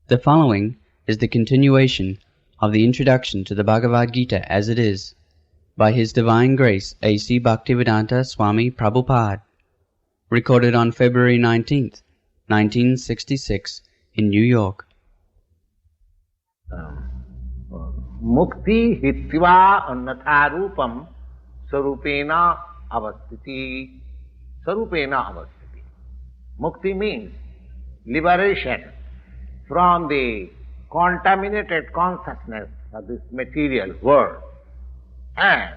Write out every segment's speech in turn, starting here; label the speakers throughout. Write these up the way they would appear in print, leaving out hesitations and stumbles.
Speaker 1: The following is the continuation of the introduction to the Bhagavad Gita as it is, by His Divine Grace A.C. Bhaktivedanta Swami Prabhupada, recorded on February 19th, 1966, in New York.
Speaker 2: Mukti hitva annatha rupam sarupena avastiti. Sarupena avastiti. Mukti means liberation from the contaminated consciousness of this material world and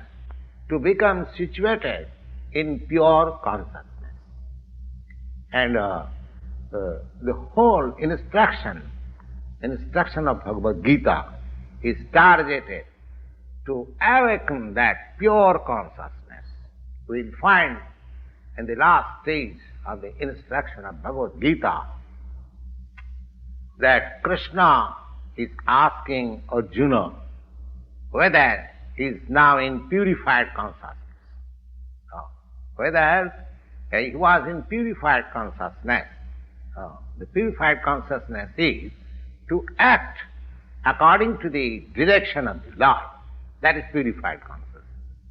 Speaker 2: to become situated in pure consciousness. And the whole instruction of Bhagavad Gita is targeted to awaken that pure consciousness. We will find in the last stage of the instruction of Bhagavad Gita that Krishna is asking Arjuna whether he is now in purified consciousness. Whether he was in purified consciousness. The purified consciousness is to act according to the direction of the Lord. That is purified consciousness.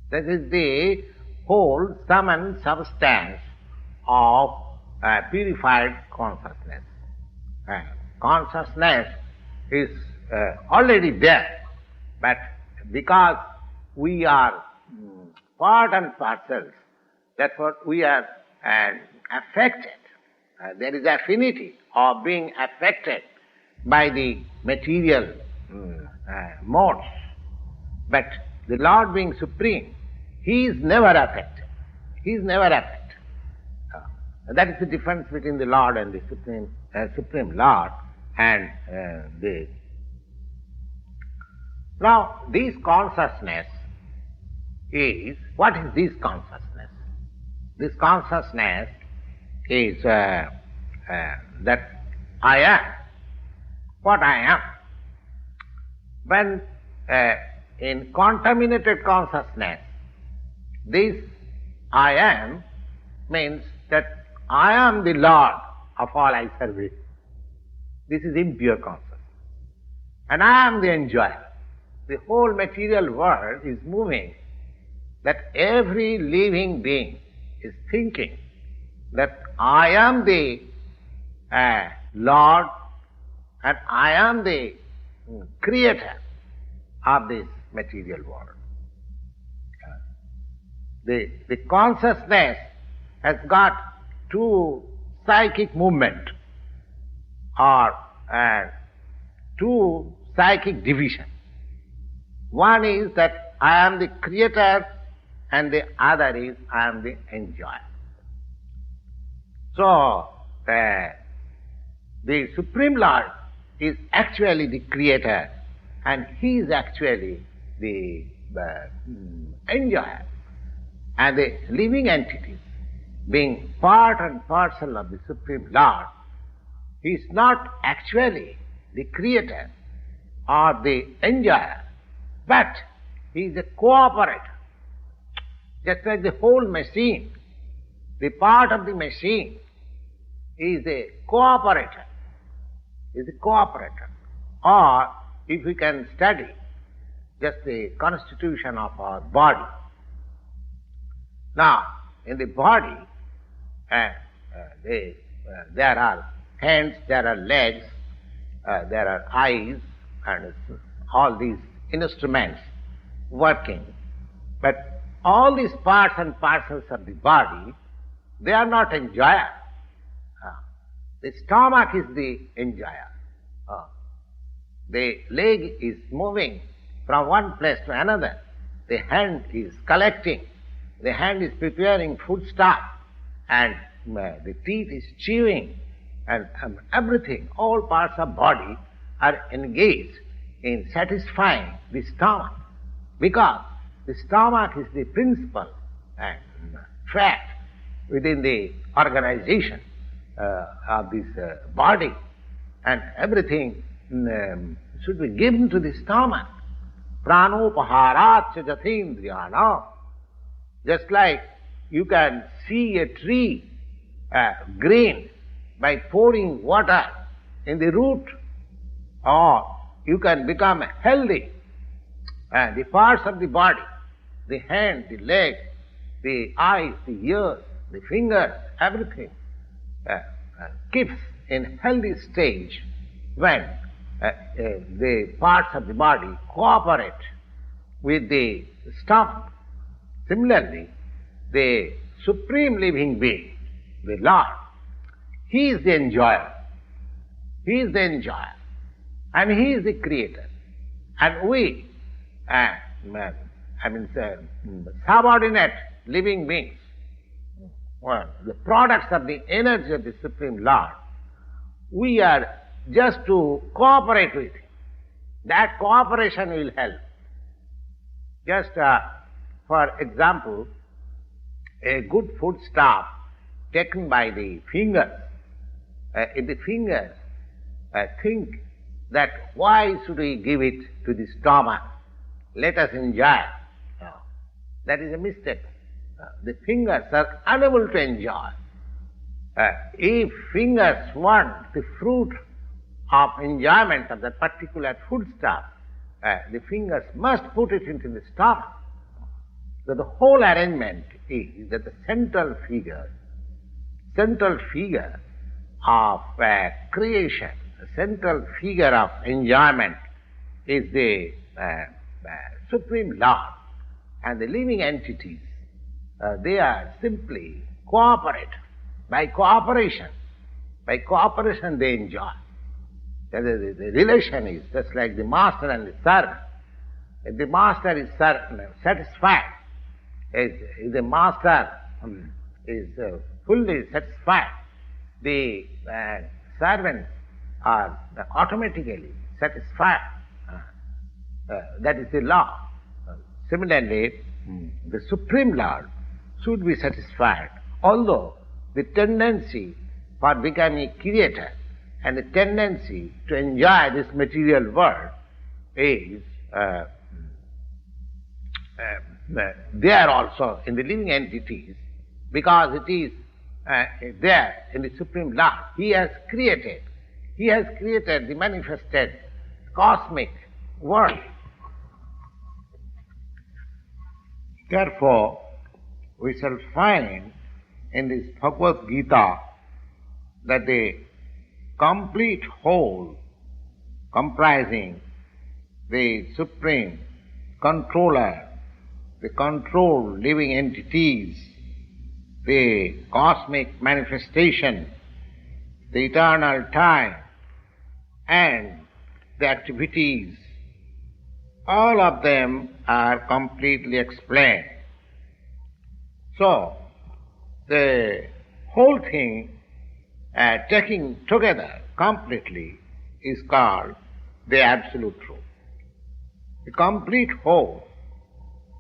Speaker 2: That is the whole sum and substance of purified consciousness. Consciousness is already there, but because we are part and parcels, therefore we are affected. There is affinity of being affected by the material modes. But the Lord being supreme, He is never affected. He is never affected. That is the difference between the Lord and the Supreme Lord and the... Now, this consciousness is... What is this consciousness? This consciousness is that I am. What I am. When in contaminated consciousness, this I am means that I am the Lord of all I service. This is impure consciousness. And I am the enjoyer. The whole material world is moving, that every living being is thinking that I am the Lord and I am the creator of this material world. The consciousness has got two psychic movements or two psychic divisions. One is that I am the creator and the other is I am the enjoyer. So, the Supreme Lord is actually the creator and He is actually the enjoyer. And the living entities, being part and parcel of the Supreme Lord, He is not actually the creator or the enjoyer, but He is a cooperator. Just like the whole machine, the part of the machine is a cooperator. Is a cooperator. Or if we can study just the constitution of our body. Now, in the body, there are hands, there are legs, there are eyes, and all these instruments working. But all these parts and parcels of the body, they are not enjoyer. The stomach is the enjoyer. The leg is moving from one place to another. The hand is collecting. The hand is preparing foodstuff. And the teeth is chewing. And everything, all parts of body are engaged in satisfying the stomach. Because the stomach is the principal fact within the organization of this body, and everything should be given to the stomach. Pranopaharat jathendriyana. Just like you can see a tree green by pouring water in the root, or you can become healthy. The parts of the body, the hand, the leg, the eyes, the ears, the fingers, everything keeps in healthy stage when the parts of the body cooperate with the stomach. Similarly, the Supreme Living Being, the Lord, He is the enjoyer. He is the enjoyer. And He is the creator. And we, subordinate living beings, the products of the energy of the Supreme Lord, we are just to cooperate with Him. That cooperation will help. Just for example, a good foodstuff taken by the fingers, if the fingers think that why should we give it to the stomach? Let us enjoy. No. That is a mistake. The fingers are unable to enjoy. If fingers want the fruit of enjoyment of that particular foodstuff, the fingers must put it into the stomach. So the whole arrangement is that the central figure of creation, the central figure of enjoyment is the Supreme Lord. And the living entities, they are simply cooperate. By cooperation they enjoy. The relation is just like the master and the servant. If the master is satisfied, if the master is fully satisfied, the servants are automatically satisfied. That is the law. Similarly, the Supreme Lord should be satisfied, although the tendency for becoming a creator and the tendency to enjoy this material world is there also in the living entities, because it is there in the Supreme Lord. He has created the manifested cosmic world. Therefore, we shall find in this Bhagavad Gita that the complete whole comprising the Supreme Controller, the controlled living entities, the cosmic manifestation, the eternal time, and the activities, all of them are completely explained. So, the whole thing taken together completely is called the Absolute Truth. The complete whole,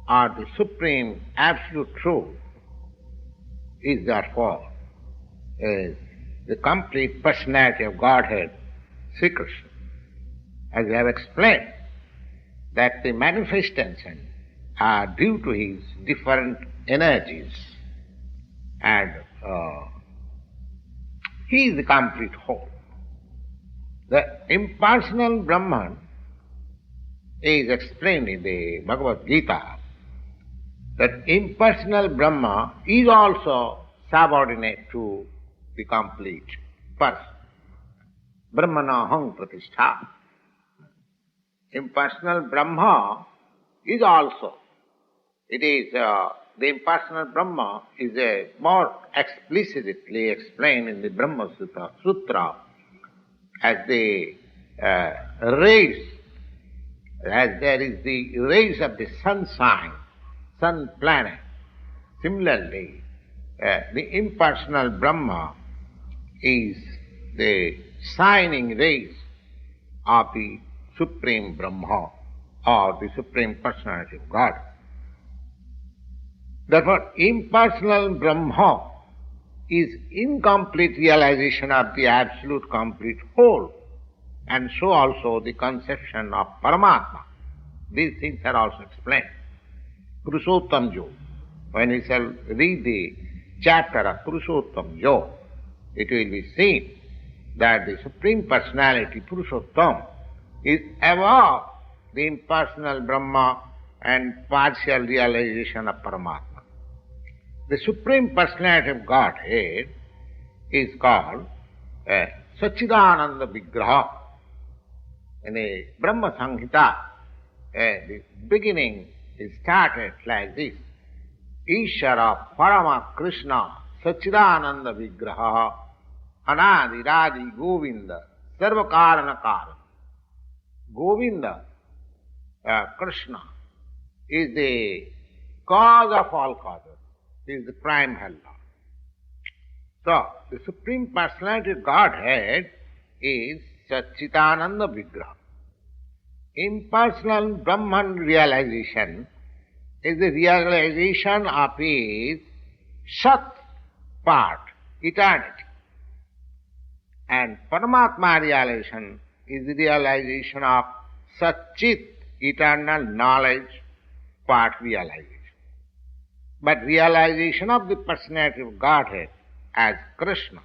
Speaker 2: or the Supreme Absolute Truth, is therefore the complete personality of Godhead, Sri Krishna. As we have explained, that the manifestations are due to his different energies, and he is the complete whole. The impersonal Brahman is explained in the Bhagavad Gita, that impersonal Brahma is also subordinate to the complete person. Brahmanaham pratishtha. Impersonal Brahma is also, it is, the impersonal Brahma is more explicitly explained in the Brahma Sutra as the rays, as there is the rays of the sunshine, sun planet. Similarly, the impersonal Brahma is the shining rays of the Supreme Brahma, or the Supreme Personality of God. Therefore, impersonal Brahma is incomplete realization of the absolute complete whole, and so also the conception of Paramatma. These things are also explained. Purushottam Jo. When we shall read the chapter of Purushottam Jo, it will be seen that the Supreme Personality, Purushottam, is above the impersonal Brahma and partial realization of Paramatma. The Supreme Personality of Godhead is called Satchidananda Vigraha. In the Brahma Samhita, the beginning is started like this. Ishara Parama Krishna Satchidananda Vigraha Anadi Radi Govinda Sarvakarana Karana. Govinda, Krishna, is the cause of all causes, is the prime hell Lord. So, the Supreme Personality of Godhead is Satchitananda Vigraha. Impersonal Brahman realization is the realization of his Sat part, eternity. And Paramatma realization is the realization of Satchit, eternal knowledge, part realization. But realization of the personality of Godhead as Krishna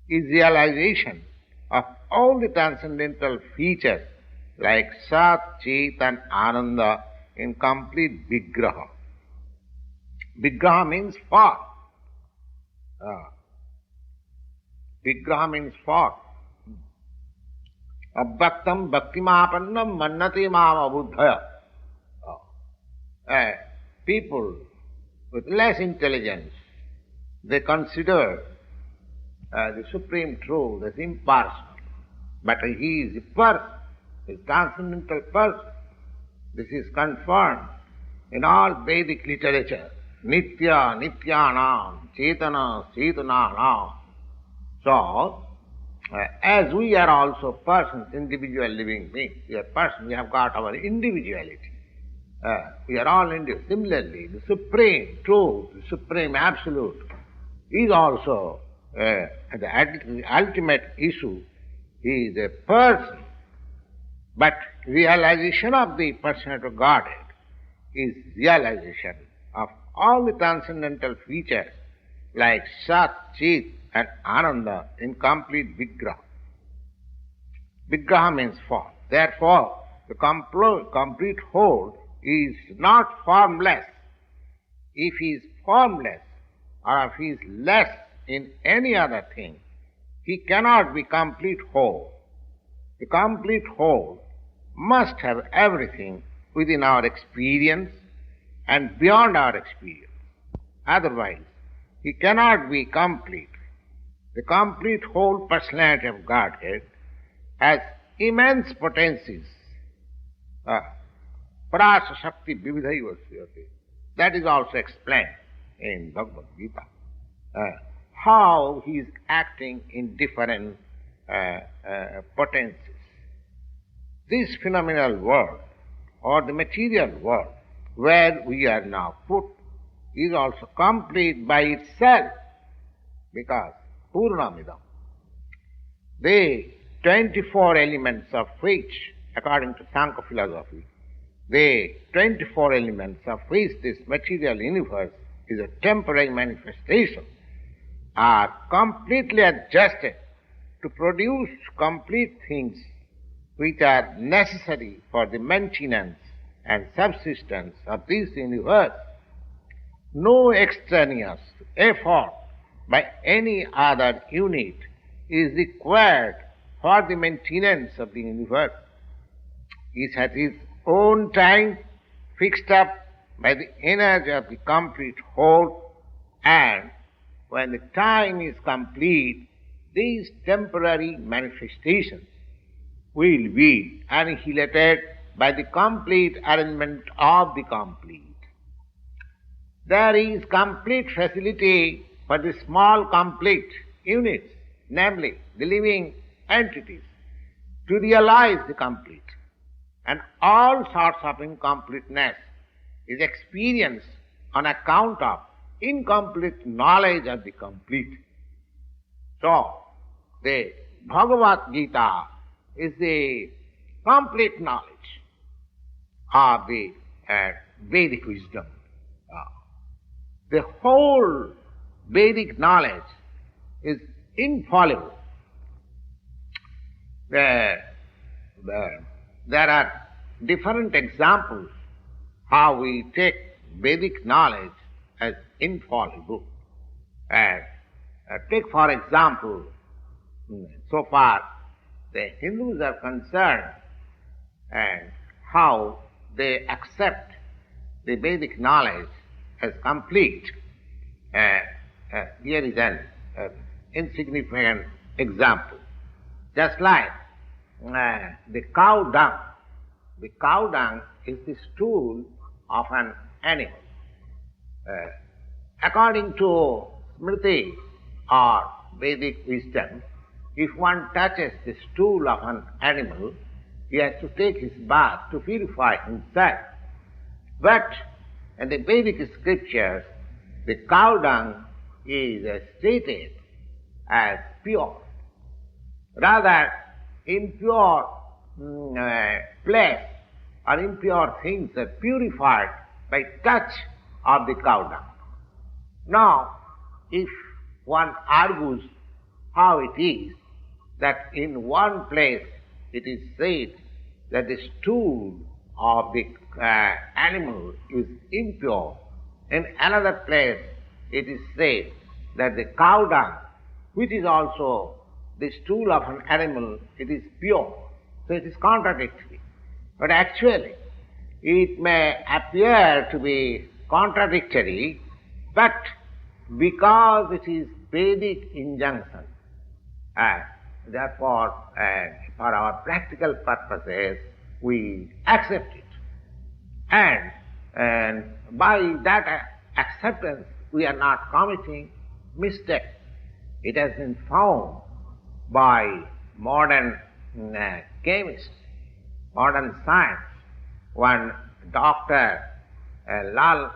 Speaker 2: is realization of all the transcendental features like Sat, Chit and Ananda in complete Vigraha. Vigraha means form. Vigraha means form. Abhaktam bhaktimapannam mannati mam abudhaya. People with less intelligence, they consider the Supreme Truth as impersonal. But he is a person, he is a transcendental person. This is confirmed in all Vedic literature. Nitya, Nityanam, Chetana, Chetananam. So, as we are also persons, individual living beings, we are persons, we have got our individuality. We are all individual. Similarly, the Supreme Truth, the Supreme Absolute is also the ultimate issue. He is a person. But realization of the personality of Godhead is realization of all the transcendental features like Sat, Chit and Ananda in complete Vigraha. Vigraha means form. Therefore, the complete whole is not formless. If he is formless or if he is less in any other thing, he cannot be complete whole. The complete whole must have everything within our experience and beyond our experience. Otherwise, he cannot be complete. The complete whole personality of Godhead has immense potencies. Prasa Shakti Vividhaiva Sriyate. That is also explained in Bhagavad Gita. How he is acting in different potencies. This phenomenal world, or the material world, where we are now put, is also complete by itself, because Purnamidam. The 24 elements of which, according to Sankhya philosophy, the 24 elements of which this material universe is a temporary manifestation, are completely adjusted to produce complete things which are necessary for the maintenance and subsistence of this universe. No extraneous effort by any other unit is required for the maintenance of the universe. It has its own time fixed up by the energy of the complete whole, and when the time is complete, these temporary manifestations will be annihilated by the complete arrangement of the complete. There is complete facility for the small complete units, namely the living entities, to realize the complete. And all sorts of incompleteness is experienced on account of incomplete knowledge of the complete. So, the Bhagavad Gita is the complete knowledge of the Vedic wisdom. The whole Vedic knowledge is infallible. The there are different examples how we take Vedic knowledge as infallible. Take for example, so far the Hindus are concerned and how they accept the Vedic knowledge as complete. Here is an insignificant example. Just like the cow dung. The cow dung is the stool of an animal. According to Smriti or Vedic wisdom, if one touches the stool of an animal, he has to take his bath to purify himself. But in the Vedic scriptures, the cow dung is stated as pure. Rather, impure flesh or impure things are purified by touch of the cow dung. Now, if one argues how it is that in one place it is said that the stool of the animal is impure, in another place it is said that the cow dung, which is also the stool of an animal, it is pure. So it is contradictory. But actually, it may appear to be contradictory, but because it is Vedic injunction, therefore, for our practical purposes, we accept it. And by that acceptance, we are not committing mistake. It has been found by modern chemists, modern science. One Dr. Lal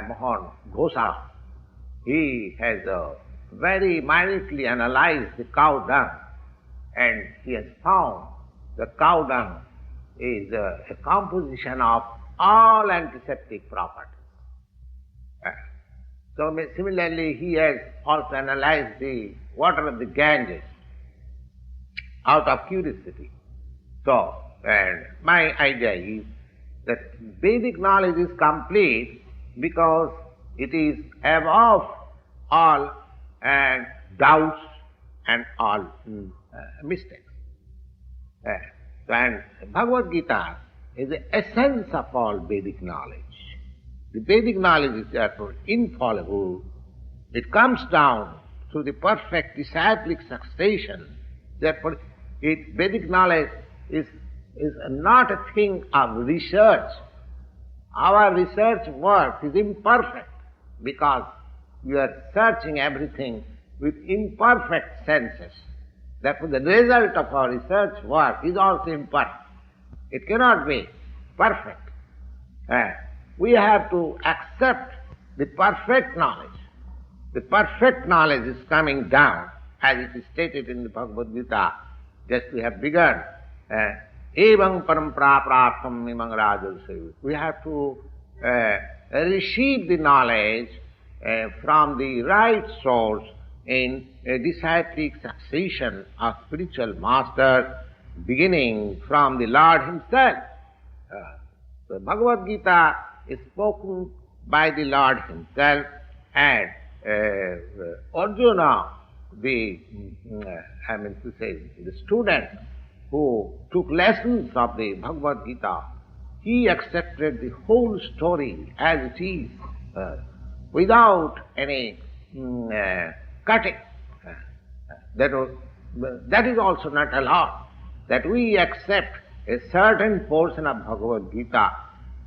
Speaker 2: Mohan Gosar, he has very minutely analyzed the cow dung, and he has found the cow dung is a composition of all antiseptic properties. So similarly, he has also analyzed the water of the Ganges out of curiosity. So, my idea is that Vedic knowledge is complete because it is above all doubts and all mistakes. And Bhagavad Gita is the essence of all Vedic knowledge. The Vedic knowledge is therefore infallible. It comes down to the perfect disciplic succession. Therefore, Vedic knowledge is not a thing of research. Our research work is imperfect because we are searching everything with imperfect senses. Therefore, the result of our research work is also imperfect. It cannot be perfect. We have to accept the perfect knowledge. The perfect knowledge is coming down, as it is stated in the Bhagavad Gita. Just we have begun. Evang parampara praptam imang rajal. We have to receive the knowledge from the right source in a disciplic succession of spiritual masters, beginning from the Lord Himself. The Bhagavad Gita is spoken by the Lord Himself, and Arjuna, the student who took lessons of the Bhagavad Gita, he accepted the whole story as it is, without any cutting. That is also not allowed. That we accept a certain portion of Bhagavad Gita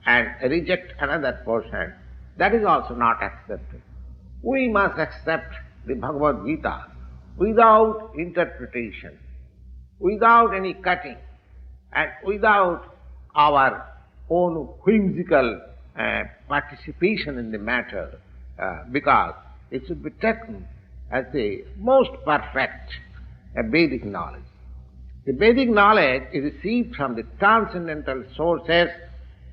Speaker 2: and reject another portion, that is also not accepted. We must accept the Bhagavad Gita without interpretation, without any cutting, and without our own whimsical participation in the matter, because it should be taken as the most perfect Vedic knowledge. The Vedic knowledge is received from the transcendental sources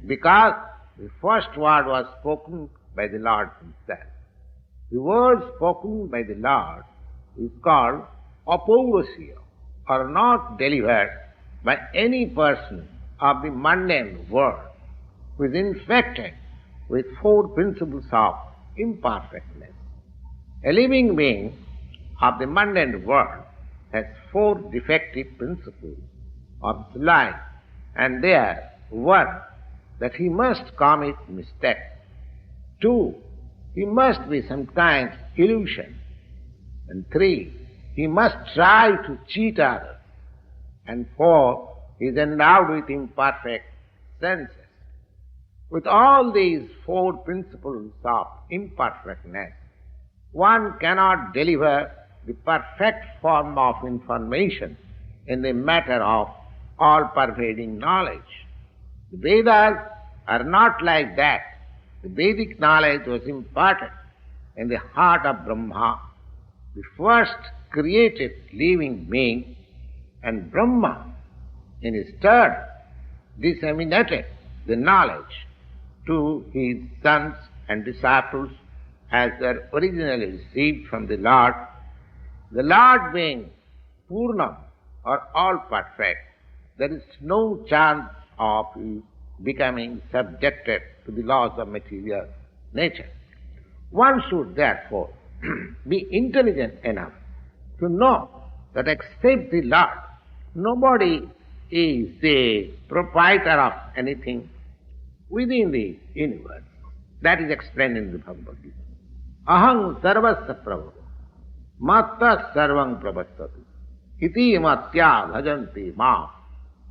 Speaker 2: because the first word was spoken by the Lord Himself. The word spoken by the Lord is called apaurasya, or not delivered by any person of the mundane world, who is infected with four principles of imperfectness. A living being of the mundane world has four defective principles of life, and they are: 1, that he must commit mistake; 2, he must be sometimes illusion; and 3, he must try to cheat others; and 4, he is endowed with imperfect senses. With all these four principles of imperfectness, one cannot deliver the perfect form of information in the matter of all-pervading knowledge. The Vedas are not like that. The Vedic knowledge was imparted in the heart of Brahma, the first created living being, and Brahma, in his turn, disseminated the knowledge to his sons and disciples as were originally received from the Lord. The Lord being Purnam, or all-perfect, there is no chance of his becoming subjected to the laws of material nature. One should therefore be intelligent enough to know that except the Lord, nobody is the proprietor of anything within the universe. That is explained in the Bhagavad Gita. Aham sarvasya prabhu, matta sarvam prabhastati, iti matya bhajanti ma,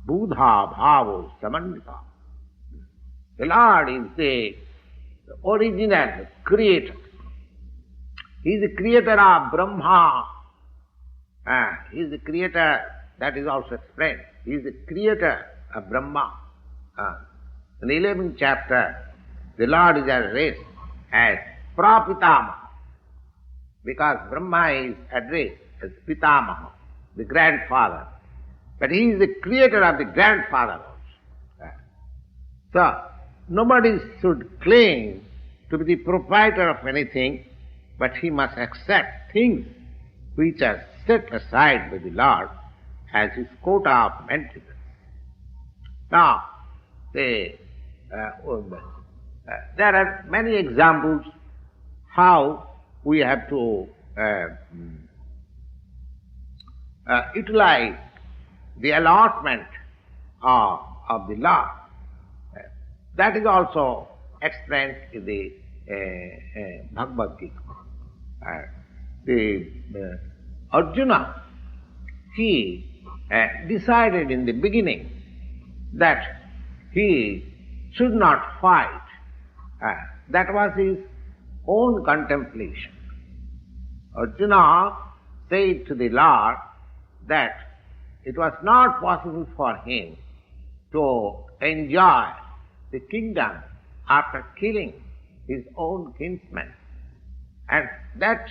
Speaker 2: buddha bhavo samannita. The Lord is the original creator. He is the creator of Brahma. He is the creator, that is also explained. He is the creator of Brahma. In the 11th chapter, the Lord is addressed as Prapitamaha, because Brahma is addressed as Pitamaha, the grandfather. But he is the creator of the grandfather also. So, nobody should claim to be the proprietor of anything, but he must accept things which are set aside by the Lord as his quota of maintenance. Now, there are many examples how we have to utilize the allotment of the Lord. That is also explained in the Bhagavad Gita. Arjuna, he decided in the beginning that he should not fight. That was his own contemplation. Arjuna said to the Lord that it was not possible for him to enjoy the kingdom after killing his own kinsmen. And that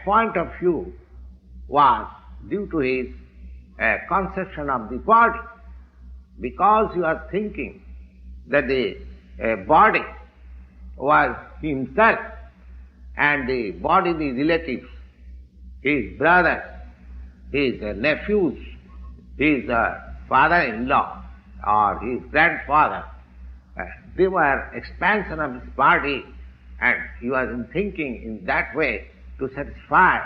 Speaker 2: point of view was due to his conception of the body, because he was thinking that the body was himself, and the body, the relatives, his brothers, his nephews, his father-in-law or his grandfather, they were expansion of his body, and he was thinking in that way to satisfy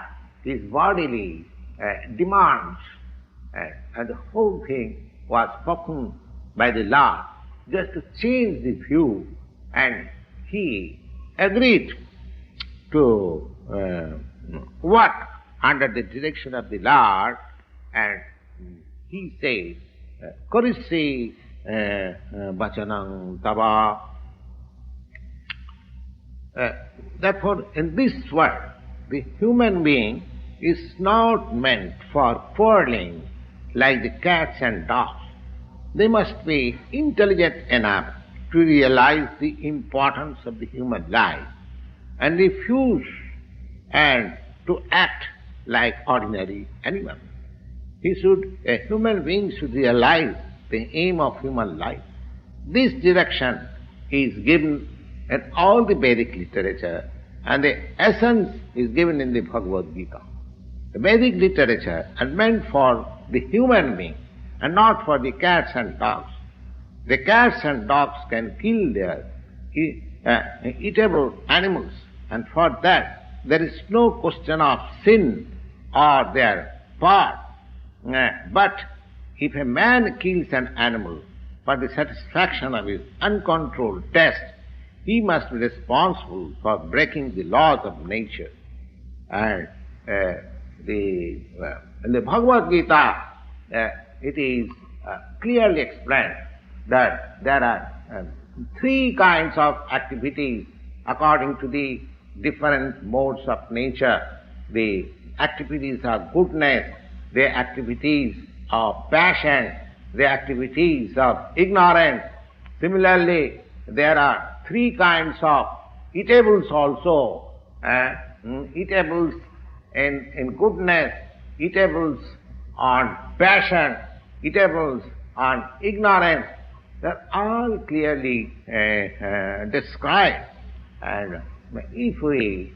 Speaker 2: his bodily demands. And the whole thing was spoken by the Lord just to change the view, and he agreed to work under the direction of the Lord, and he said, Karisi Bachanam Tava. Therefore, in this world, the human being is not meant for quarreling like the cats and dogs. They must be intelligent enough to realize the importance of the human life and refuse and to act like ordinary animals. A human being should realize the aim of human life. This direction is given in all the Vedic literature, and the essence is given in the Bhagavad Gita. The Vedic literature is meant for the human being and not for the cats and dogs. The cats and dogs can kill their eatable animals, and for that there is no question of sin or their part. But if a man kills an animal for the satisfaction of his uncontrolled taste, he must be responsible for breaking the laws of nature. And in the Bhagavad Gita, it is clearly explained that there are three kinds of activities according to the different modes of nature. The activities of goodness, the activities of passion, the activities of ignorance. Similarly, there are three kinds of eatables also. Eatables in goodness, eatables on passion, eatables on ignorance. They're all clearly described. And if we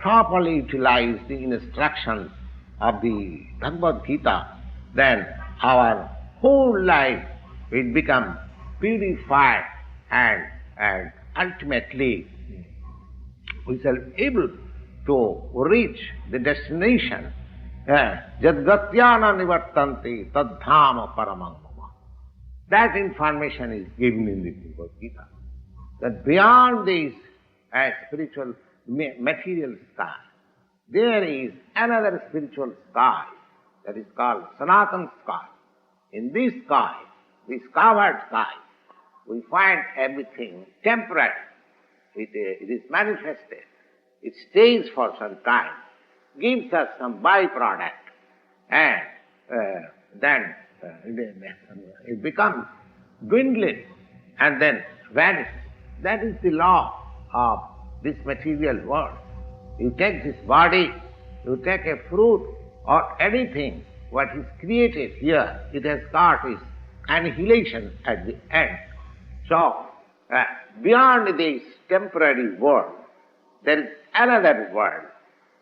Speaker 2: properly utilize the instructions of the Bhagavad Gita, then our whole life will become purified, and ultimately we shall be able to reach the destination. Jadgatyana nivartanti tadhama paramam mama. That information is given in the Bhagavad Gita. That beyond this spiritual material sky, there is another spiritual sky that is called Sanatana sky. In this sky, this covered sky, we find everything temporary. It is manifested. It stays for some time, gives us some byproduct, and then it becomes dwindling and then vanishes. That is the law of this material world. You take this body, you take a fruit or anything, what is created here, it has got its annihilation at the end. So, beyond this temporary world, there is another world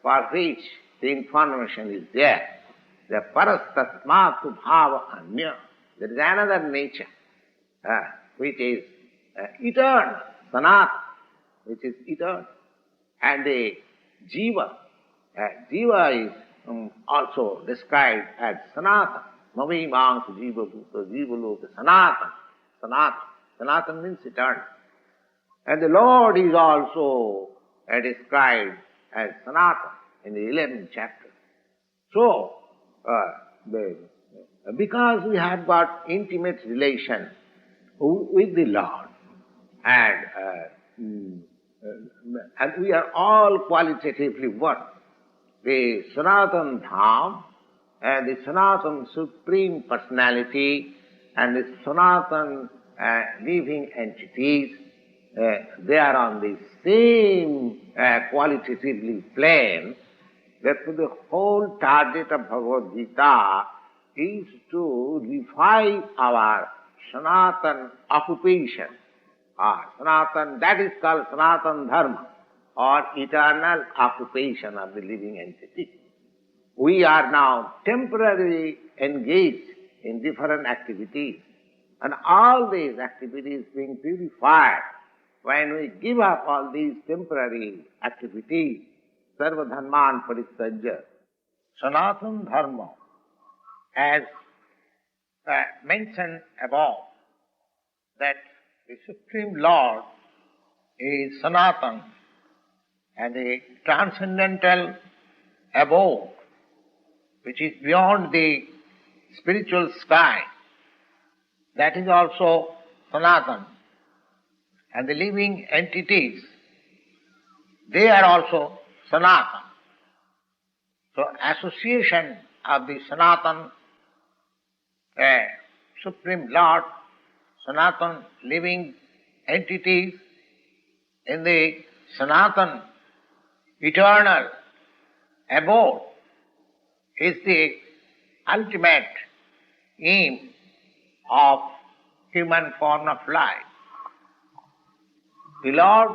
Speaker 2: for which the information is there. The parastasmatu bhava anya. There is another nature which is eternal, sanatana, which is eternal. And the jiva, jiva is also described as sanatana. Mami mansa jiva bhuta jiva loka sanatana. Sanatana. Sanatana means eternal. And the Lord is also described as Sanatana in the 11th chapter. So, because we have got intimate relation with the Lord, and we are all qualitatively one, the Sanatana Dham and the Sanatana Supreme Personality and the Sanatana living entities, they are on the same qualitatively plane. Therefore, the whole target of Bhagavad Gita is to revive our Sanatana occupation, Sanatana, that is called Sanatana Dharma, or eternal occupation of the living entity. We are now temporarily engaged in different activities, and all these activities being purified. When we give up all these temporary activities, sarva dharman parityajya, Sanatana Dharma, as mentioned above, that the Supreme Lord is Sanatana, and the transcendental abode, which is beyond the spiritual sky, that is also Sanatana. And the living entities, they are also Sanatana. So association of the Sanatana Supreme Lord, Sanatana living entities in the Sanatana eternal abode is the ultimate aim of human form of life. The Lord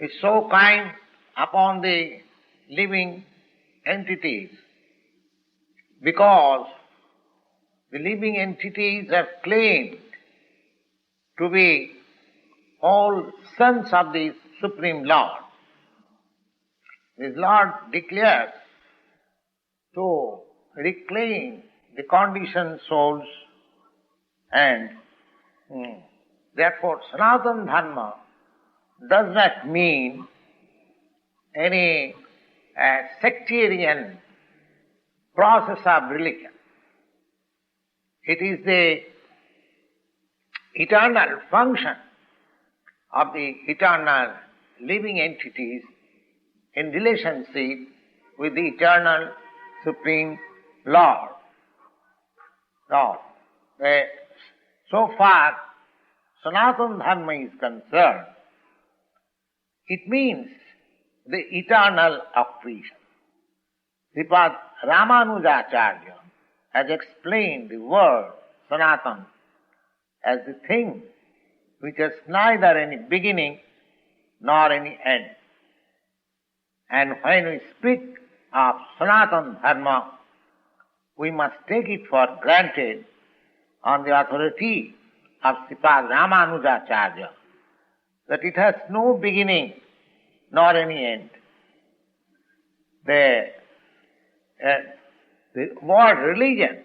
Speaker 2: is so kind upon the living entities because the living entities are claimed to be all sons of the Supreme Lord. This Lord declares to reclaim the conditioned souls, and therefore Sanatana Dharma does not mean any sectarian process of religion. It is the eternal function of the eternal living entities in relationship with the eternal Supreme Lord. Now, so far Sanatana Dharma is concerned, it means the eternal accretion. Srila Ramanujacharya has explained the word Sanatana as the thing which has neither any beginning nor any end. And when we speak of Sanatana Dharma, we must take it for granted on the authority of Srila Ramanujacharya that it has no beginning nor any end. The word religion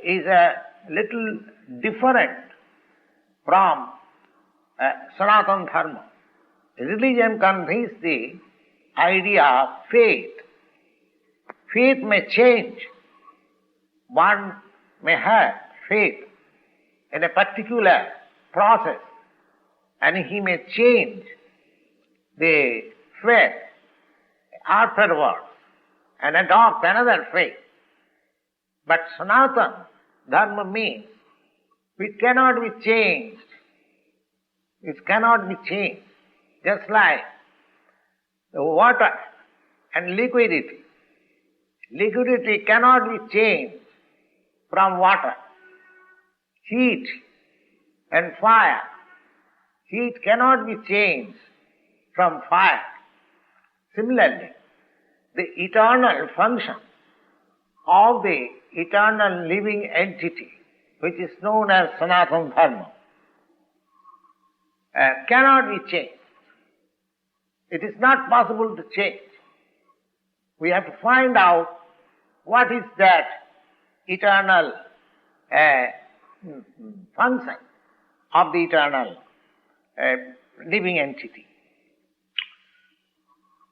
Speaker 2: is a little different from Sanatana Dharma. Religion conveys the idea of faith. Faith may change. One may have faith in a particular process, and he may change the faith afterwards and adopt another faith. But Sanatana Dharma means it cannot be changed. It cannot be changed. Just like the water and liquidity. Liquidity cannot be changed from water. Heat and fire. Heat cannot be changed from fire. Similarly, the eternal function of the eternal living entity, which is known as Sanatana Dharma, cannot be changed. It is not possible to change. We have to find out what is that eternal function of the eternal living entity.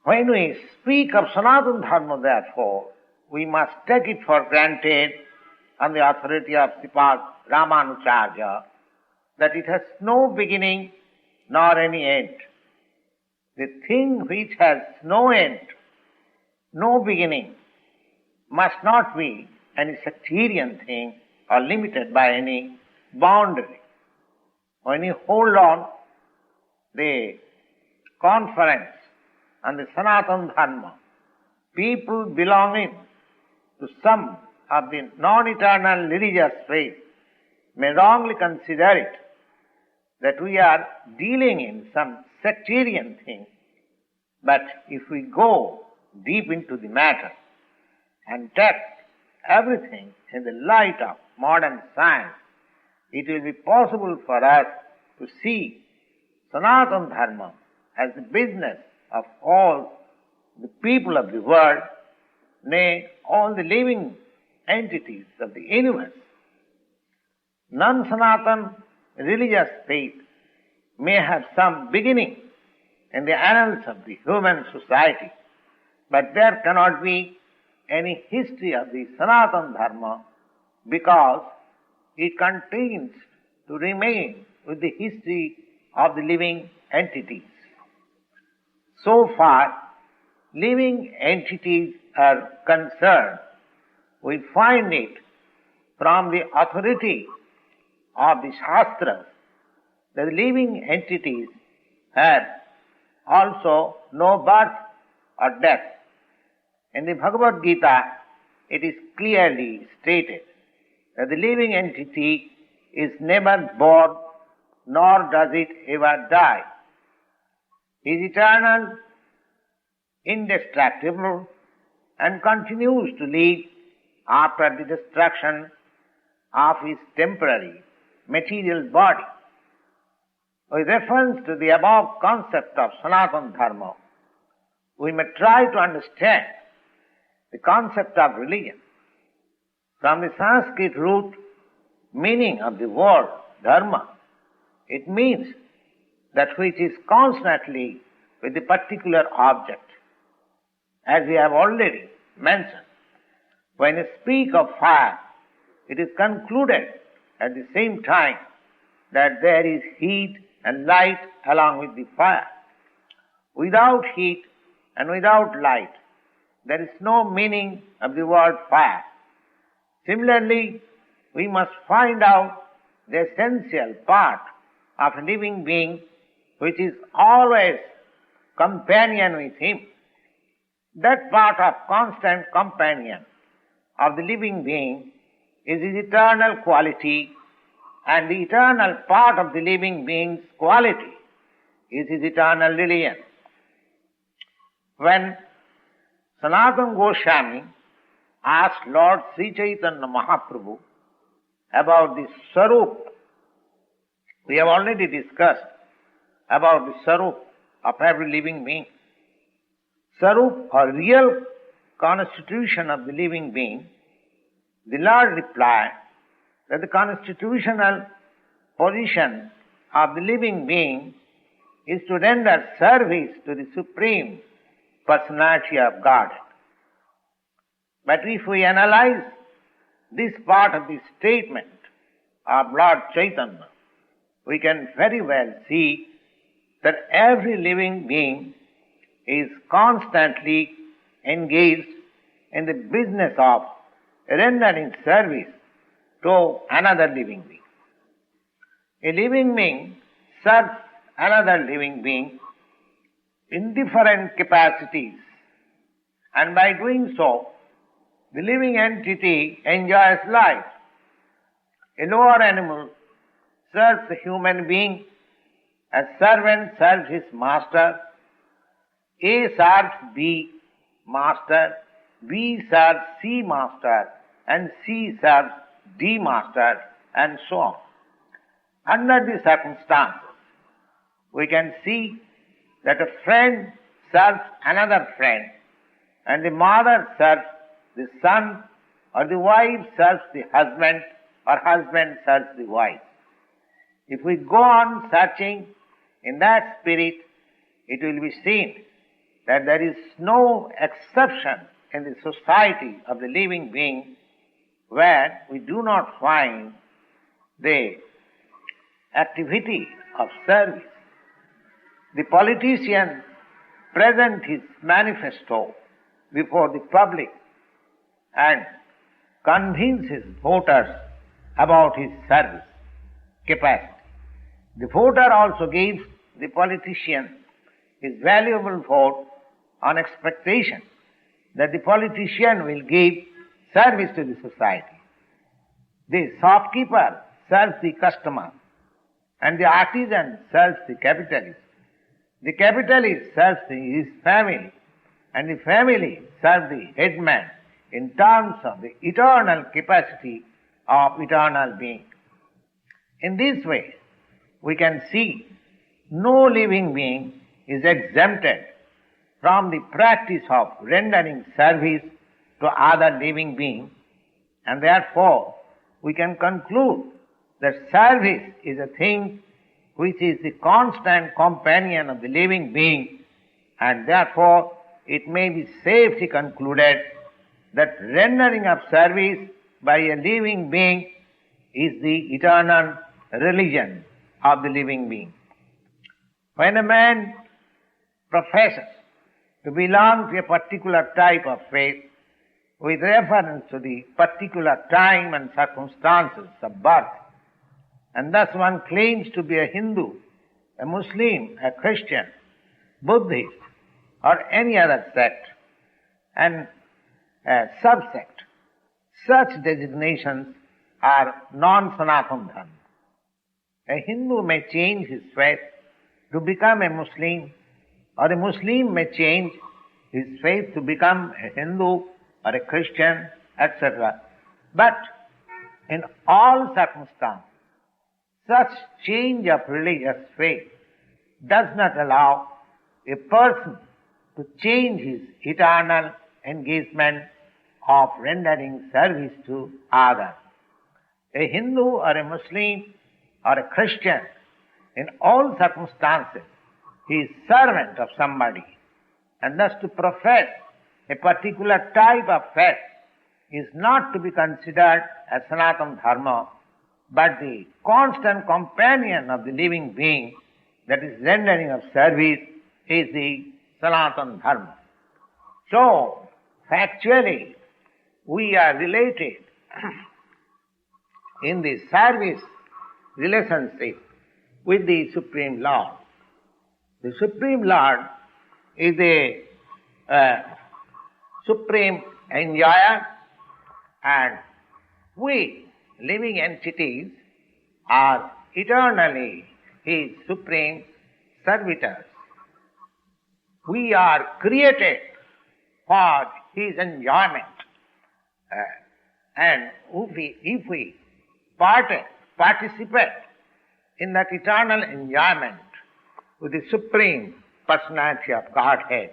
Speaker 2: When we speak of Sanatana Dharma, therefore, we must take it for granted on the authority of Srila Ramanujacharya that it has no beginning nor any end. The thing which has no end, no beginning, must not be any sectarian thing or limited by any boundary. When you hold on the conference on the Sanatana Dharma, people belonging to some of the non-eternal religious faith may wrongly consider it that we are dealing in some sectarian thing. But if we go deep into the matter and test everything in the light of modern science, it will be possible for us to see Sanatana Dharma as the business of all the people of the world, nay, all the living entities of the universe. Non-Sanatana religious faith may have some beginning in the annals of the human society, but there cannot be any history of the Sanatana Dharma because it continues to remain with the history of the living entities. So far, living entities are concerned, we find it from the authority of the Shastras that the living entities have also no birth or death. In the Bhagavad Gita, it is clearly stated that the living entity is never born nor does it ever die. It is eternal, indestructible, and continues to live after the destruction of his temporary material body. With reference to the above concept of Sanatana Dharma, we may try to understand the concept of religion. From the Sanskrit root meaning of the word dharma, it means that which is constantly with a particular object. As we have already mentioned, when we speak of fire, it is concluded at the same time that there is heat and light along with the fire. Without heat and without light, there is no meaning of the word fire. Similarly, we must find out the essential part of a living being which is always companion with him. That part of constant companion of the living being is his eternal quality, and the eternal part of the living being's quality is his eternal religion. When Sanatana Goswami asked Lord Sri Chaitanya Mahaprabhu about the Sarup, we have already discussed about the Sarup of every living being. Sarup, or real constitution of the living being, the Lord replied that the constitutional position of the living being is to render service to the Supreme Personality of God. But if we analyze this part of the statement of Lord Chaitanya, we can very well see that every living being is constantly engaged in the business of rendering service to another living being. A living being serves another living being in different capacities, and by doing so, the living entity enjoys life. A lower animal serves a human being, a servant serves his master, A serves B master, B serves C master, and C serves D master, and so on. Under these circumstances, we can see that a friend serves another friend, and the mother serves the son, or the wife serves the husband, or husband serves the wife. If we go on searching in that spirit, it will be seen that there is no exception in the society of the living being where we do not find the activity of service. The politician presents his manifesto before the public and convinces voters about his service capacity. The voter also gives the politician his valuable vote on expectation that the politician will give service to the society. The shopkeeper serves the customer, and the artisan serves the capitalist. The capitalist serves his family, and the family serves the headman in terms of the eternal capacity of eternal being. In this way, we can see no living being is exempted from the practice of rendering service to other living beings, and therefore we can conclude that service is a thing which is the constant companion of the living being, and therefore it may be safely concluded that rendering of service by a living being is the eternal religion of the living being. When a man professes to belong to a particular type of faith with reference to the particular time and circumstances of birth, and thus one claims to be a Hindu, a Muslim, a Christian, Buddhist, or any other sect, and a subsect, such designations are non-Sanatana Dharma. A Hindu may change his faith to become a Muslim, or a Muslim may change his faith to become a Hindu, or a Christian, etc. But in all circumstances, such change of religious faith does not allow a person to change his eternal engagement of rendering service to others. A Hindu or a Muslim or a Christian, in all circumstances, he is servant of somebody, and thus to profess a particular type of faith is not to be considered as Sanatana Dharma, but the constant companion of the living being, that is rendering of service, is the Sanatana Dharma. So, factually, we are related in the service relationship with the Supreme Lord. The Supreme Lord is the supreme enjoyer, and we, living entities, are eternally His supreme servitors. We are created for His enjoyment, and if we participate in that eternal enjoyment with the Supreme Personality of Godhead,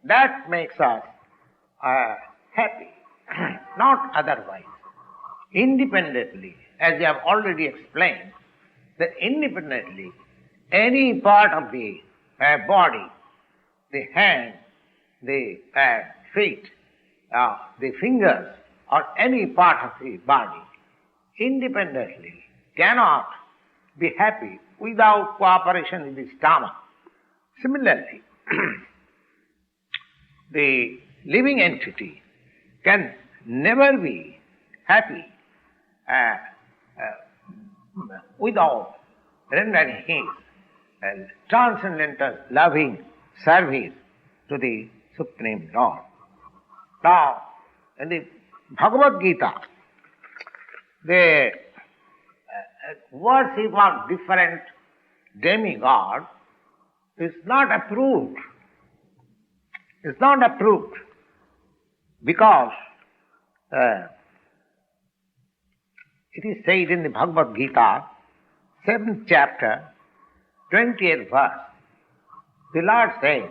Speaker 2: that makes us happy, not otherwise. Independently, as I have already explained, that independently, any part of the body, the hand, the feet, the fingers, or any part of the body, independently cannot be happy without cooperation with the stomach. Similarly, the living entity can never be happy without rendering his transcendental loving service to the Supreme Lord. Now, in the Bhagavad Gita, the worship of different demigods is not approved. It's not approved because it is said in the Bhagavad Gita, 7th chapter, 20th verse, the Lord says,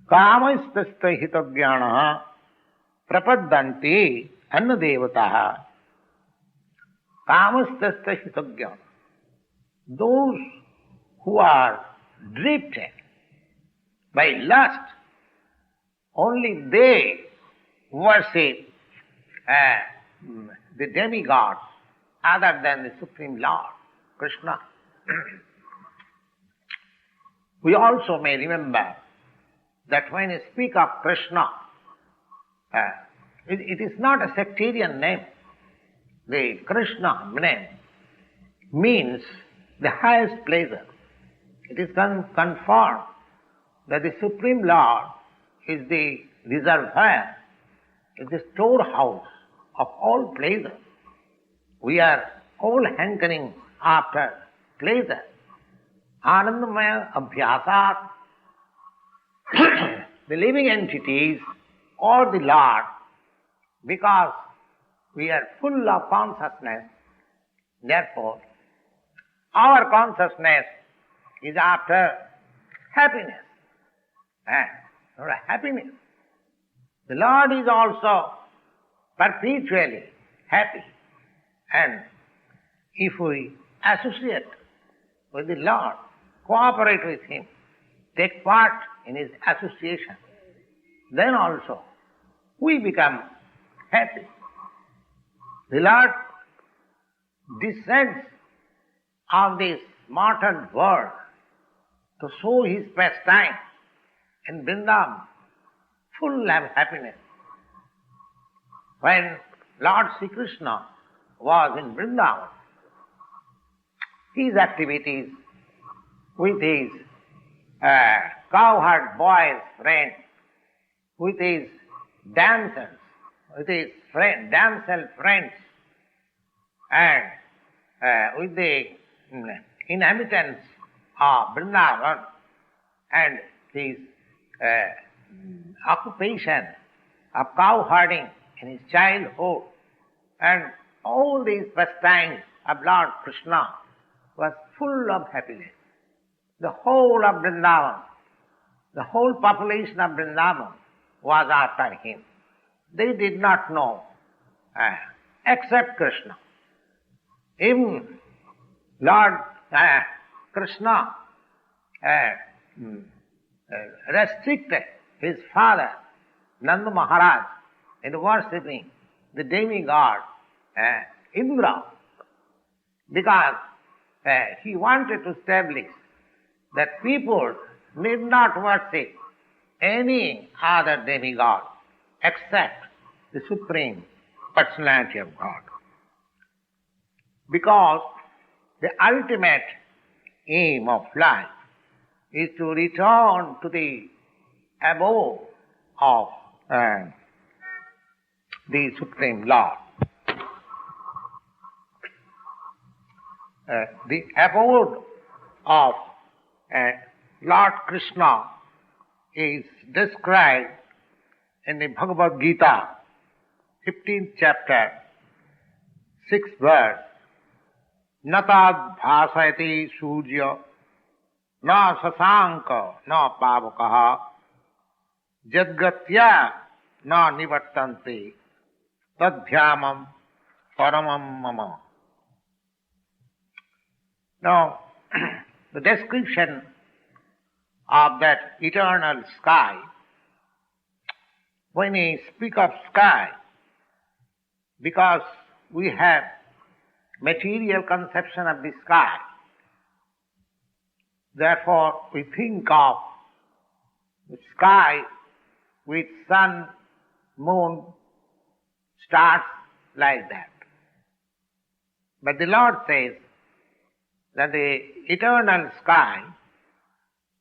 Speaker 2: Kamastasya hitagyanaha prapaddanti annadevataha. Kamastasya hitagyana. Those who are drifted by lust, only they worship the demigods other than the Supreme Lord, Krishna. We also may remember that when you speak of Krishna, it is not a sectarian name. The Krishna name means the highest pleasure. It is confirmed that the Supreme Lord is the reservoir, is the storehouse of all pleasure. We are all hankering after pleasure. Anandamaya abhyasat. The living entities or the Lord, because we are full of consciousness, therefore our consciousness is after happiness. Happiness. The Lord is also perpetually happy. And if we associate with the Lord, cooperate with Him, take part in His association, then also we become happy. The Lord descends on this mortal world to show His pastime in Vrindavan, full of happiness. When Lord Sri Krishna was in Vrindavan, his activities with his cowherd boys friends, with his dancers, with his damsel friends, and with the inhabitants of Vrindavan, and his occupation of cow herding in his childhood, and all these pastimes of Lord Krishna was full of happiness. The whole of Vrindavan, the whole population of Vrindavan was after him. They did not know except Krishna. Even Lord Krishna restricted his father Nanda Maharaj in worshipping the demigod Indra, because he wanted to establish that people need not worship any other demigod except the Supreme Personality of God. Because the ultimate aim of life is to return to the abode of the Supreme Lord. The abode of Lord Krishna is described in the Bhagavad Gita, 15th chapter, 6th verse. Natad bhasayati surya na sasanka na pavakaha jadgatya na nivartante tadhyamam paramam mama. Now, the description of that eternal sky, when we speak of sky, because we have material conception of the sky, therefore we think of the sky with sun, moon, stars, like that. But the Lord says that the eternal sky,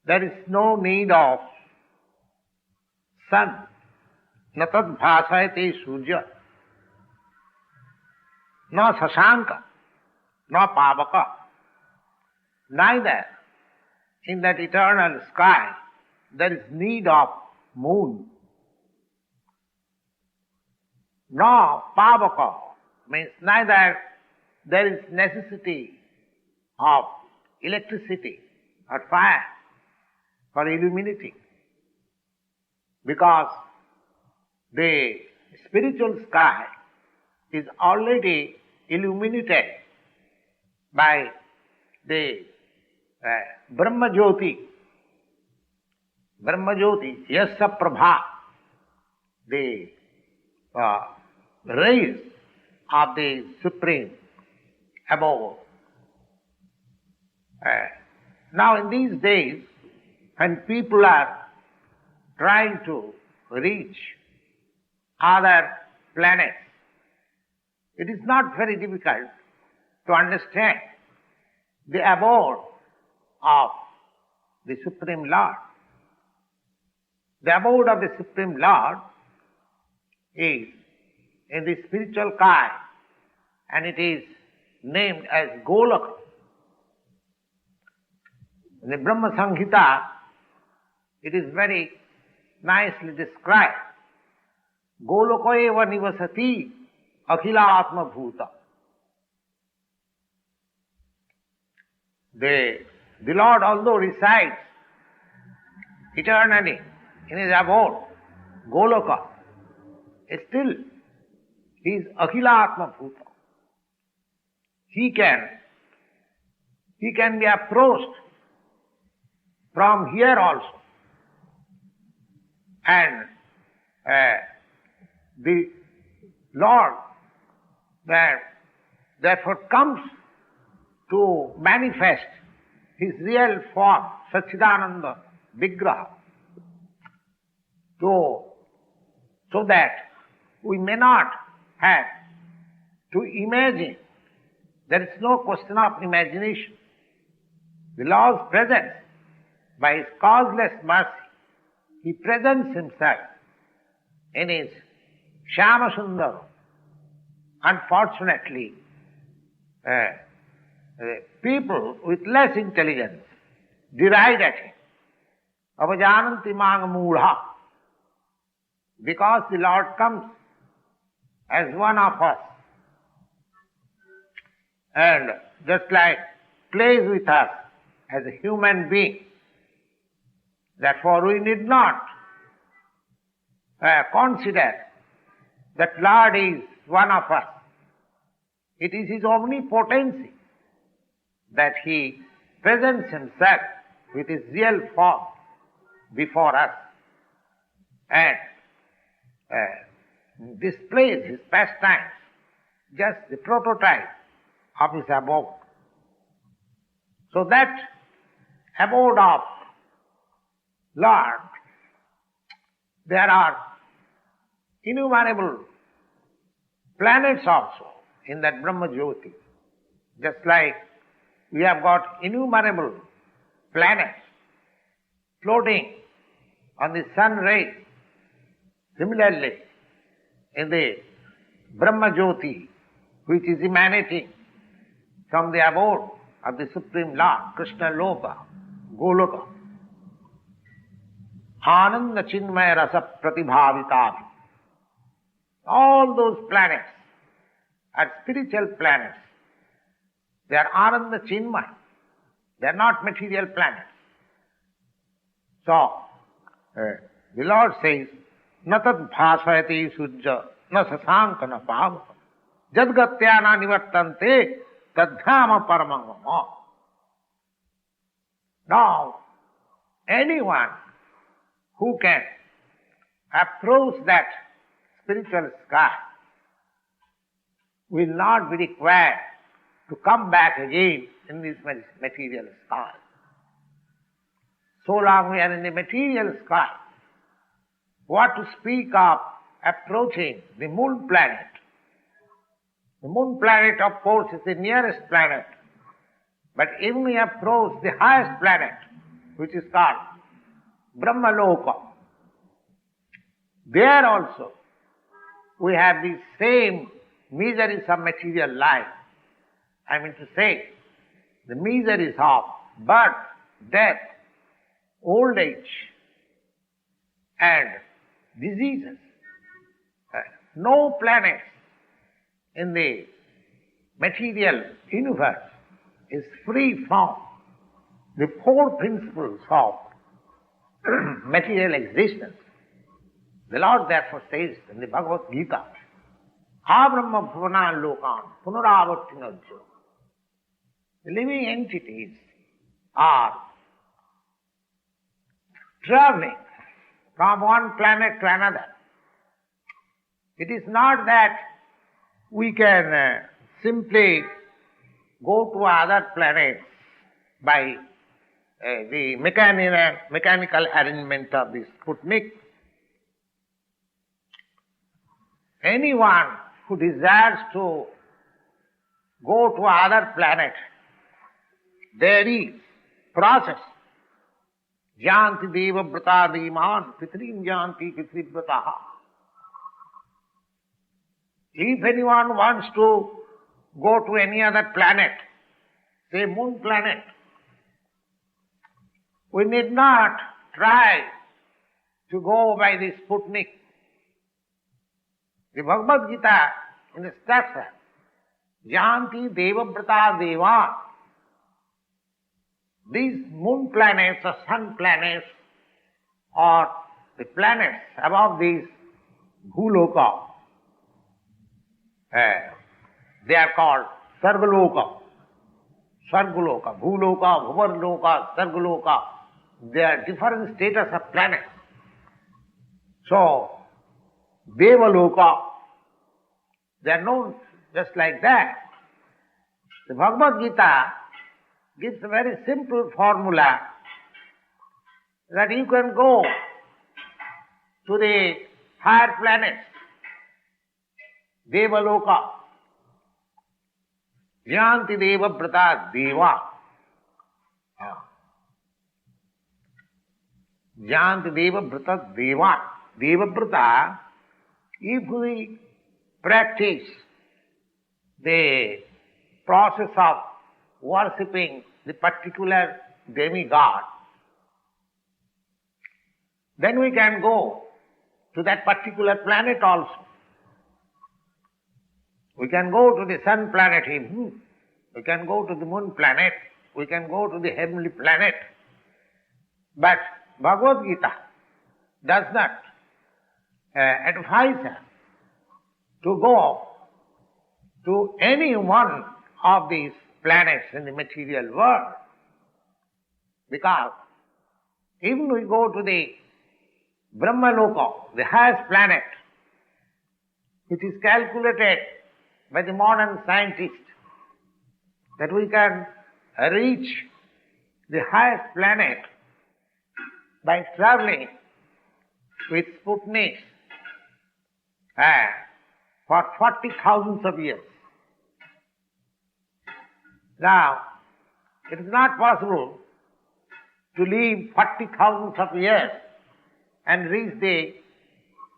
Speaker 2: there is no need of sun. Natad bhasayate surya, no sasanka, no pavaka. Neither in that eternal sky there is need of moon. No pavaka means neither there is necessity of electricity or fire for illuminating, because the spiritual sky is already illuminated by the Brahma Jyoti, Yasya Prabha, the rays of the Supreme above. Now in these days, when people are trying to reach other planets, it is not very difficult to understand the abode of the Supreme Lord. The abode of the Supreme Lord is in the spiritual sky, and it is named as Golaka. In the Brahma Samhita, it is very nicely described. Golaka eva nivasati akhila atma bhuta. The Lord, although resides eternally in his abode, Golaka, still he is akhila atma bhuta. He can be approached from here also. And the Lord therefore comes to manifest his real form, Satchidananda Vigraha, so that we may not have to imagine. There is no question of imagination. The Lord's presence, by his causeless mercy, he presents himself in his Shyama Sundara. Unfortunately, people with less intelligence deride at him. Avajananti mang moodha. because the Lord comes as one of us and just like plays with us as a human being. Therefore we need not consider that Lord is one of us. It is His omnipotency that He presents Himself with His real form before us and displays His pastimes, just the prototype of His abode. So that abode of Lord, there are innumerable planets also in that Brahma Jyoti. Just like we have got innumerable planets floating on the sun rays. Similarly, in the Brahma Jyoti, which is emanating from the abode of the Supreme Lord, Krishna Loka, Goloka, Ananda Chinmaya Rasa Pratibhavitavi. All those planets are spiritual planets. They are Ananda Chinmaya. They are not material planets. So, the Lord says, Natad bhasayati sujja, na sasanka na pava, jadgatya na nivartante, tadhyama paramamama. Now, anyone who can approach that spiritual sky will not be required to come back again in this material sky. So long we are in the material sky, what to speak of approaching the moon planet? The moon planet, of course, is the nearest planet, but even we approach the highest planet, which is called Brahmaloka. There also we have the same miseries of material life. I mean to say, the miseries of birth, death, old age, and diseases. No planet in the material universe is free from the four principles of material existence. The Lord therefore says in the Bhagavad Gita, Abrahma bhavanan lokan punaravartinajyo. The living entities are traveling from one planet to another. It is not that we can simply go to other planets by the mechanical arrangement of the Sputnik. Anyone who desires to go to other planet, there is process. Janti deva brata diman pitrim janti pitri brataha. If anyone wants to go to any other planet, say moon planet, we need not try to go by the Sputnik. The Bhagavad Gita instructs us, Janti deva brata deva. These moon planets or sun planets or the planets above these Bhuloka, they are called Sargaloka. Sargaloka, Bhuloka, Bhuvarloka, Sargaloka. They are different status of planets. So, Devaloka, they are known just like that. The Bhagavad Gita gives a very simple formula that you can go to the higher planets, Devaloka, Janti Deva Brata Deva. Janti Deva Brata Deva. Deva Brata, if we practice the process of worshipping the particular demigod, then we can go to that particular planet also. We can go to the sun planet, we can go to the moon planet, we can go to the heavenly planet. But Bhagavad Gita does not advise us to go to any one of these planets in the material world. Because even we go to the Brahmaloka, the highest planet, it is calculated by the modern scientists that we can reach the highest planet by traveling with Sputnik for 40,000 of years. Now, it is not possible to live 40,000 of years and reach the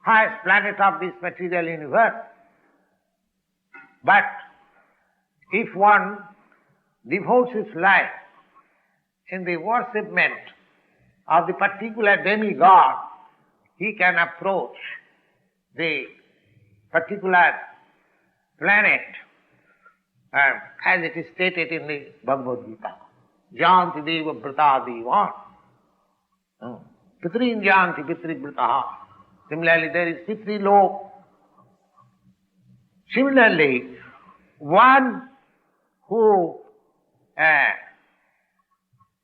Speaker 2: highest planet of this material universe. But if one devotes his life in the worshipment of the particular demigod, he can approach the particular planet as it is stated in the Bhagavad Gita. Janti deva brata devan. Pitrin janti pitri brataha. Similarly, there is pitri lok. Similarly, one who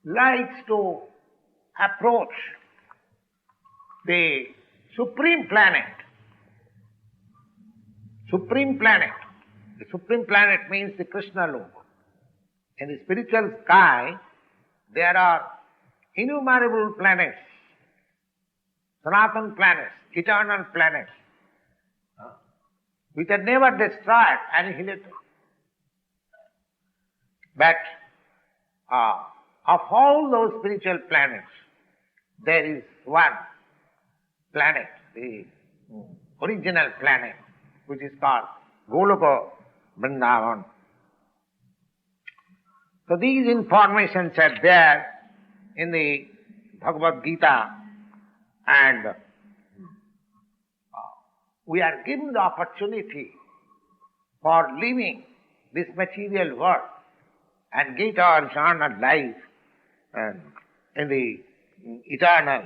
Speaker 2: likes to approach the supreme planet. Supreme planet. The supreme planet means the Krishna Loka. In the spiritual sky, there are innumerable planets, Sanatan planets, eternal planets, which are never destroyed, annihilated. But of all those spiritual planets, there is one planet, the original planet, which is called Goloka Vrindavan. So these informations are there in the Bhagavad Gita, and we are given the opportunity for living this material world and get our eternal life in the eternal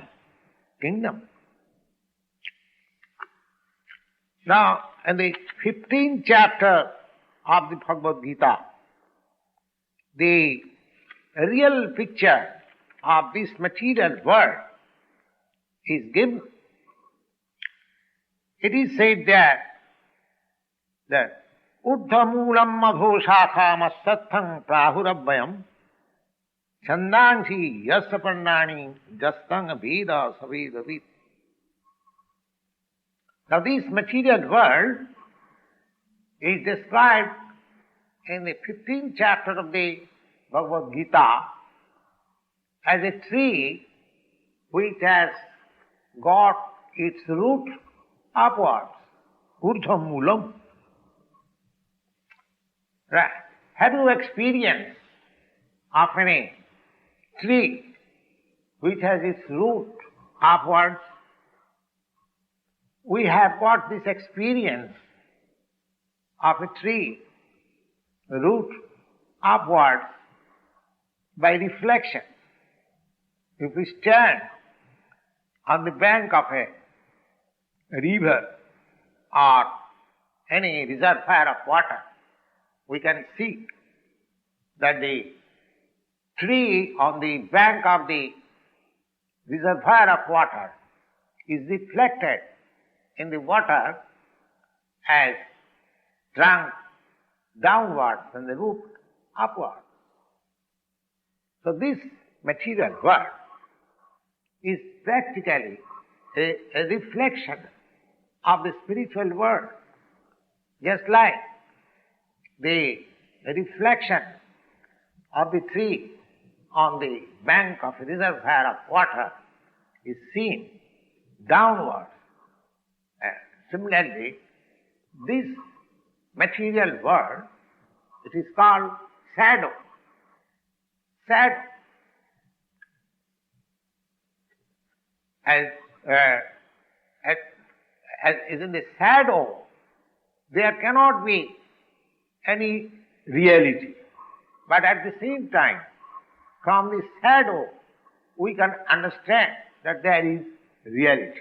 Speaker 2: kingdom. Now, in the 15th chapter of the Bhagavad Gita, the real picture of this material world is given. It is said there that Uddhamulam madho shakham sathang prahurabhyam chandansi yasapannani jastang veda savedavit. Now this material world is described in the 15th chapter of the Bhagavad Gita as a tree which has got its root upwards, urdhva moolam. Right. Have you experienced of any tree which has its root upwards? We have got this experience of a tree root upwards by reflection. If we stand on the bank of a river or any reservoir of water, we can see that the tree on the bank of the reservoir of water is reflected in the water as trunk downwards and the root upwards. So this material world is practically a reflection of the spiritual world, just like the reflection of the tree on the bank of a reservoir of water is seen downwards. Similarly, this material world, it is called shadow. Shadow. as is in the shadow, there cannot be any reality. But at the same time, from the shadow, we can understand that there is reality.